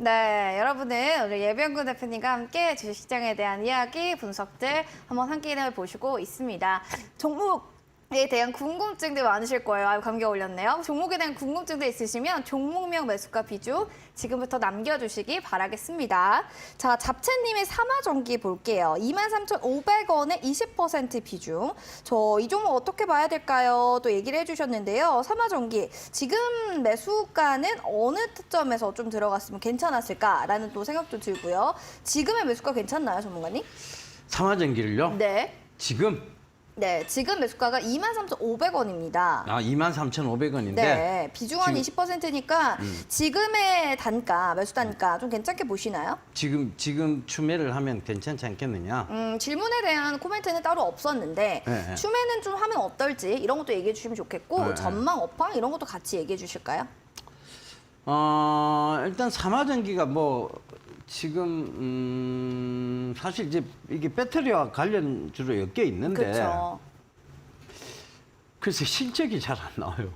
네, 여러분은 오늘 예병근 대표님과 함께 주식시장에 대한 이야기, 분석들 한번 함께 해보시고 있습니다. 종목에 대한 궁금증들 많으실 거예요. 아유, 감기가 걸렸네요. 종목에 대한 궁금증들 있으시면 종목명 매수가 비중 지금부터 남겨주시기 바라겠습니다. 자, 잡채님의 삼화전기 볼게요. 23,500원에 20% 비중. 저 이 종목 어떻게 봐야 될까요? 또 얘기를 해주셨는데요. 삼화전기 지금 매수가는 어느 타점에서 좀 들어갔으면 괜찮았을까라는 또 생각도 들고요. 지금의 매수가 괜찮나요, 전문가님? 삼화전기를요? 네. 지금? 네, 지금 매수가가 23,500원입니다. 23,500원인데 네, 비중 한 지금, 20%니까 지금의 단가, 매수 단가 좀 괜찮게 보시나요? 지금 추매를 하면 괜찮지 않겠느냐? 질문에 대한 코멘트는 따로 없었는데 네. 추매는 좀 하면 어떨지 이런 것도 얘기해 주시면 좋겠고 네. 전망, 업황 이런 것도 같이 얘기해 주실까요? 일단 삼화전기가 뭐 지금 사실 이제 이게 배터리와 관련주로 엮여 있는데 그렇죠. 글쎄 실적이 잘 안 나와요.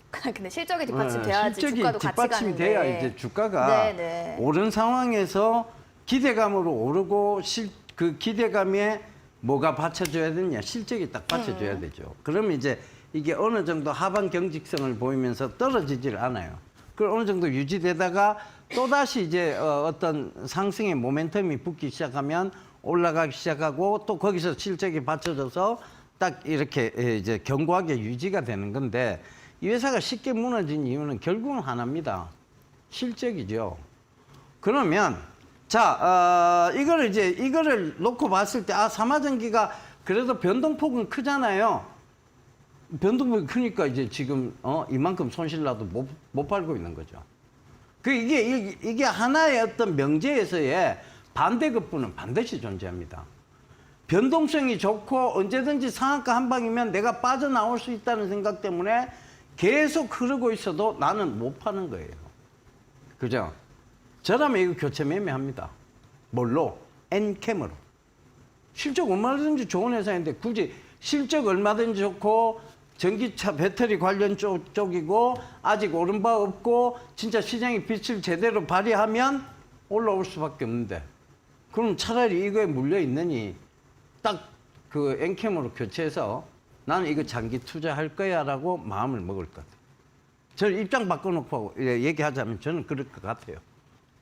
근데 실적이 뒷받침돼야지 실적이 주가도 같이 뒷받침이 가는데. 돼야 이제 주가가 네네. 오른 상황에서 기대감으로 오르고 그 기대감에 뭐가 받쳐줘야 되냐? 실적이 딱 받쳐줘야 되죠. 그러면 이제 이게 어느 정도 하반 경직성을 보이면서 떨어지질 않아요. 그 어느 정도 유지되다가 또다시 이제 어떤 상승의 모멘텀이 붙기 시작하면 올라가기 시작하고 또 거기서 실적이 받쳐져서 딱 이렇게 이제 견고하게 유지가 되는 건데 이 회사가 쉽게 무너진 이유는 결국은 하나입니다. 실적이죠. 그러면 자, 이거를 놓고 봤을 때 삼화전기가 그래도 변동폭은 크잖아요. 변동폭이 크니까 이제 지금 이만큼 손실 나도 못 팔고 있는 거죠. 이게 하나의 어떤 명제에서의 반대급부는 반드시 존재합니다. 변동성이 좋고 언제든지 상한가 한 방이면 내가 빠져나올 수 있다는 생각 때문에 계속 흐르고 있어도 나는 못 파는 거예요. 그죠? 저라면 이거 교체 매매합니다. 뭘로? 엔캠으로. 실적 얼마든지 좋은 회사인데 굳이 실적 얼마든지 좋고 전기차 배터리 관련 쪽이고 아직 오른 바 없고 진짜 시장의 빛을 제대로 발휘하면 올라올 수밖에 없는데 그럼 차라리 이거에 물려 있느니 딱 그 엔캠으로 교체해서 나는 이거 장기 투자할 거야 라고 마음을 먹을 것 같아요. 저는 입장 바꿔놓고 얘기하자면 저는 그럴 것 같아요.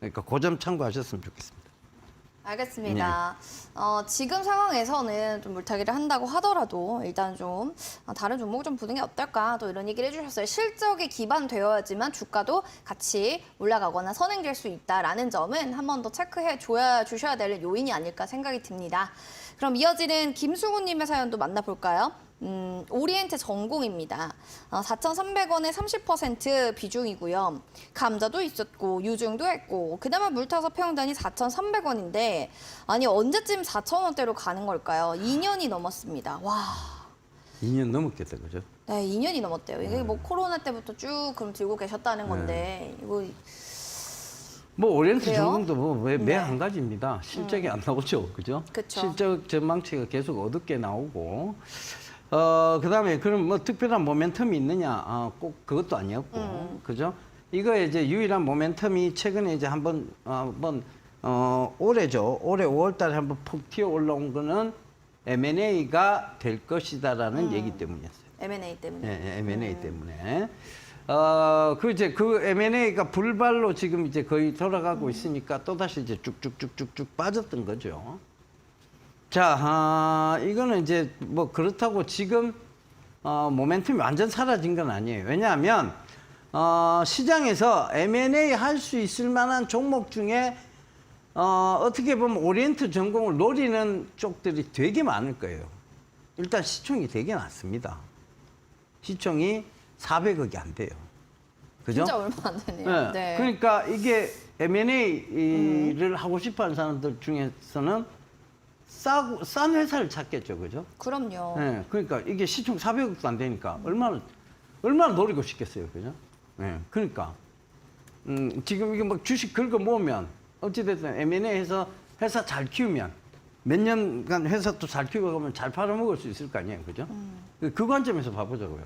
그러니까 그 점 참고하셨으면 좋겠습니다. 알겠습니다. 지금 상황에서는 좀 물타기를 한다고 하더라도 일단 좀 다른 종목 좀 보는 게 어떨까 또 이런 얘기를 해주셨어요. 실적이 기반되어야지만 주가도 같이 올라가거나 선행될 수 있다라는 점은 한 번 더 체크해 주셔야 될 요인이 아닐까 생각이 듭니다. 그럼 이어지는 김수구님의 사연도 만나볼까요? 오리엔트 전공입니다. 4,300원에 30% 비중이고요. 감자도 있었고 유증도 했고 그나마 물 타서 평단이 4,300원인데 아니 언제쯤 4,000원대로 가는 걸까요? 2년이 넘었습니다. 와. 2년 넘었겠다, 그죠? 네, 2년이 넘었대요. 이게 뭐 코로나 때부터 쭉 그럼 들고 계셨다는 건데 이거 뭐 오리엔트 그래요? 전공도 뭐 매 네. 한 가지입니다. 실적이 안 나오죠, 그죠? 그쵸. 실적 전망치가 계속 어둡게 나오고. 그다음에 그럼 뭐 특별한 모멘텀이 있느냐? 꼭 그것도 아니었고, 그죠? 이거에 이제 유일한 모멘텀이 최근에 이제 한번 올해죠. 올해 5월달에 한번 푹 튀어 올라온 거는 M&A가 될 것이다라는 얘기 때문이었어요. M&A 때문에. 네, M&A 때문에. 그 M&A가 불발로 지금 이제 거의 돌아가고 있으니까 또다시 이제 쭉쭉쭉쭉쭉 빠졌던 거죠. 자, 이거는 이제 뭐 그렇다고 지금, 모멘텀이 완전 사라진 건 아니에요. 왜냐하면, 시장에서 M&A 할 수 있을 만한 종목 중에, 어떻게 보면 오리엔트 전공을 노리는 쪽들이 되게 많을 거예요. 일단 시총이 되게 낮습니다. 시총이 400억이 안 돼요. 그죠? 진짜 얼마 안 되네요. 네. 네. 그러니까 이게 M&A를 하고 싶어 하는 사람들 중에서는 싼 회사를 찾겠죠. 그죠? 그럼요. 네. 그러니까 이게 시총 400억도 안 되니까 얼마나 노리고 싶겠어요. 그죠? 네. 그러니까. 지금 이게 막 주식 긁어 모으면 어찌됐든 M&A 해서 회사 잘 키우면 몇 년간 회사 또 잘 키우고 가면 잘 팔아먹을 수 있을 거 아니에요. 그죠? 그 관점에서 봐보자고요.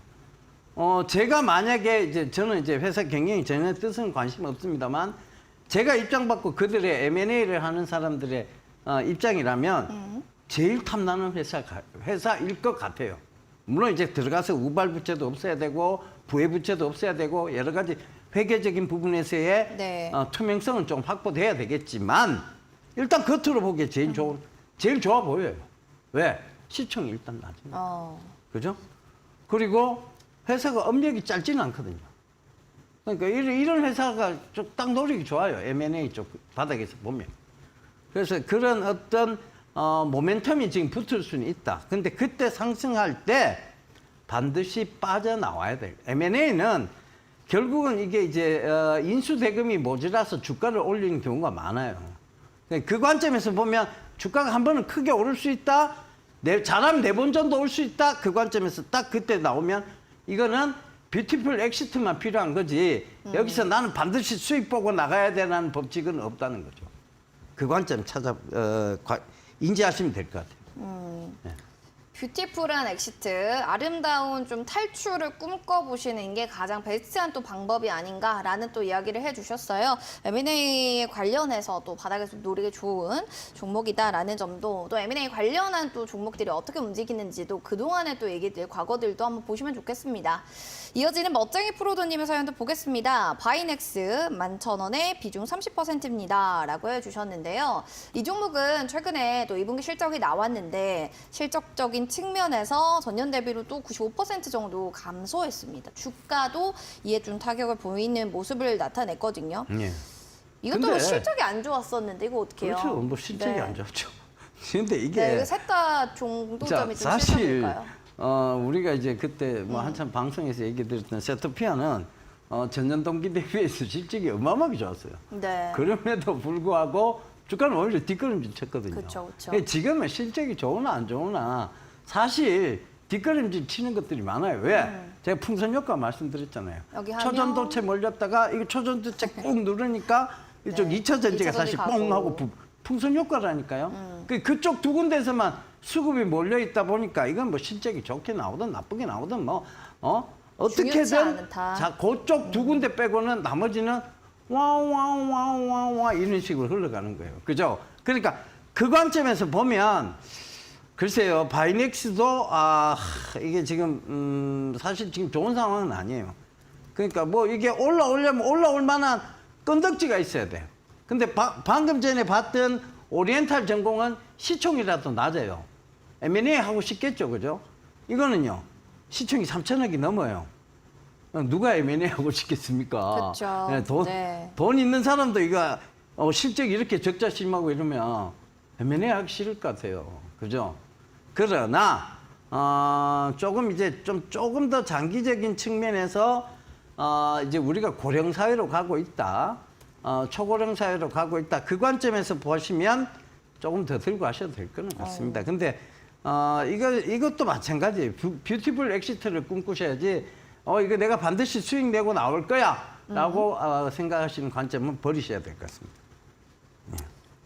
제가 만약에 저는 이제 회사 경영이 전혀 뜻은 관심 없습니다만 제가 입장 받고 그들의 M&A를 하는 사람들의 입장이라면 제일 탐나는 회사일 것 같아요. 물론 이제 들어가서 우발부채도 없애야 되고 부회부채도 없애야 되고 여러 가지 회계적인 부분에서의 네. 투명성은 좀 확보돼야 되겠지만 일단 겉으로 보기에 제일 좋아 보여요. 왜? 시총이 일단 낮으니까. 그죠? 그리고 회사가 업력이 짧지는 않거든요. 그러니까 이런 회사가 좀 딱 노리기 좋아요. M&A 쪽 바닥에서 보면. 그래서 그런 어떤 모멘텀이 지금 붙을 수는 있다. 근데 그때 상승할 때 반드시 빠져나와야 돼요. M&A는 결국은 이게 이제 인수대금이 모자라서 주가를 올리는 경우가 많아요. 그 관점에서 보면 주가가 한 번은 크게 오를 수 있다. 잘하면 4번 정도 올 수 있다. 그 관점에서 딱 그때 나오면 이거는 뷰티풀 엑시트만 필요한 거지. 여기서 나는 반드시 수익 보고 나가야 되는 법칙은 없다는 거죠. 그 관점 인지하시면 될 것 같아요. 네. 뷰티풀한 엑시트, 아름다운 좀 탈출을 꿈꿔보시는 게 가장 베스트한 또 방법이 아닌가라는 또 이야기를 해주셨어요. M&A 관련해서 또 바닥에서 노리기 좋은 종목이다라는 점도 또 M&A 관련한 또 종목들이 어떻게 움직이는지도 그동안의 또 얘기들, 과거들도 한번 보시면 좋겠습니다. 이어지는 멋쟁이 프로도님의 사연도 보겠습니다. 바이넥스 11,000원에 비중 30%입니다. 라고 해주셨는데요. 이 종목은 최근에 또 2분기 실적이 나왔는데 실적적인 측면에서 전년 대비로 또 95% 정도 감소했습니다. 주가도 이에 좀 타격을 보이는 모습을 나타냈거든요. 예. 이것도 근데- 실적이 안 좋았었는데 이거 어떻게 해요? 그렇죠. 뭐 실적이 네. 안 좋죠. 근데 이게 네, 셋다 정도점이 좀 사실 실적일까요? 우리가 이제 그때 뭐 한참 방송에서 얘기 드렸던 세토피아는 전년 동기 대비해서 실적이 어마어마하게 좋았어요. 네. 그럼에도 불구하고 주가는 오히려 뒷걸음질 쳤거든요. 그쵸, 그쵸. 근데 지금은 실적이 좋으나 안 좋으나 사실 뒷걸음질 치는 것들이 많아요. 왜? 제가 풍선 효과 말씀드렸잖아요. 여기 하면- 초전도체 몰렸다가 이거 초전도체 꾹 누르니까 이쪽 네. 2차 전지가 이차 사실 전지 뻥 가고. 하고 풍선 효과라니까요. 그쪽 두 군데에서만 수급이 몰려 있다 보니까 이건 뭐 실적이 좋게 나오든 나쁘게 나오든 뭐 중요치 어떻게든 않다. 자 그쪽 두 군데 빼고는 나머지는 와와와와와 이런 식으로 흘러가는 거예요. 그죠? 그러니까 그 관점에서 보면 글쎄요 바이넥스도 이게 지금 사실 지금 좋은 상황은 아니에요. 그러니까 뭐 이게 올라오려면 올라올 만한 건덕지가 있어야 돼요. 근데 방금 전에 봤던 오리엔탈 전공은 시총이라도 낮아요. M&A 하고 싶겠죠, 그죠? 이거는요, 시총이 3천억이 넘어요. 누가 M&A 하고 싶겠습니까? 그쵸. 네, 네. 돈 있는 사람도 이거 실적이 이렇게 적자심하고 이러면 M&A 하기 싫을 것 같아요. 그죠? 그러나 조금 이제 조금 더 장기적인 측면에서 이제 우리가 고령 사회로 가고 있다. 초고령 사회로 가고 있다. 그 관점에서 보시면 조금 더 들고 하셔도 될 거는 같습니다. 근데 이것도 마찬가지예요. 뷰티풀 엑시트를 꿈꾸셔야지 이거 내가 반드시 수익 내고 나올 거야 라고 생각하시는 관점은 버리셔야 될 것 같습니다.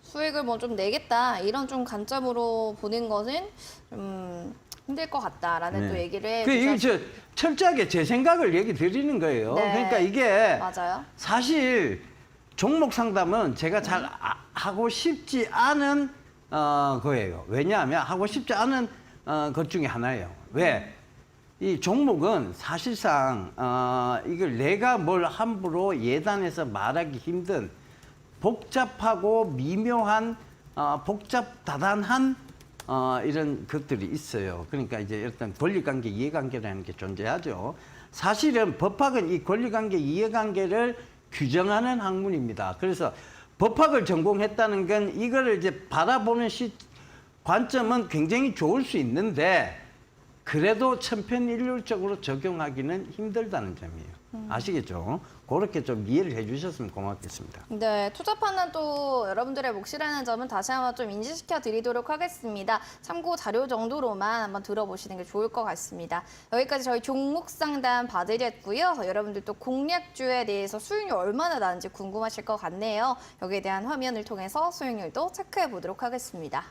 수익을 뭐 좀 내겠다 이런 좀 관점으로 보는 것은 좀 힘들 것 같다라는 또 얘기를 이게 해주셨... 철저하게 제 생각을 얘기 드리는 거예요. 네. 그러니까 이게 맞아요. 사실 종목 상담은 제가 잘 하고 싶지 않은 거예요. 왜냐하면 하고 싶지 않은 것 중에 하나예요. 왜? 이 종목은 사실상 이걸 내가 뭘 함부로 예단해서 말하기 힘든 복잡하고 미묘한 복잡다단한 이런 것들이 있어요. 그러니까 이제 일단 권리관계, 이해관계라는 게 존재하죠. 사실은 법학은 이 권리관계, 이해관계를 규정하는 학문입니다. 그래서 법학을 전공했다는 건 이거를 이제 바라보는 관점은 굉장히 좋을 수 있는데 그래도 천편일률적으로 적용하기는 힘들다는 점이에요. 아시겠죠? 그렇게 좀 이해를 해주셨으면 고맙겠습니다. 네, 투자 판단도 여러분들의 몫이라는 점은 다시 한번 좀 인지시켜 드리도록 하겠습니다. 참고 자료 정도로만 한번 들어보시는 게 좋을 것 같습니다. 여기까지 저희 종목 상담 봐드렸고요. 여러분들도 공략주에 대해서 수익률 얼마나 나는지 궁금하실 것 같네요. 여기에 대한 화면을 통해서 수익률도 체크해 보도록 하겠습니다.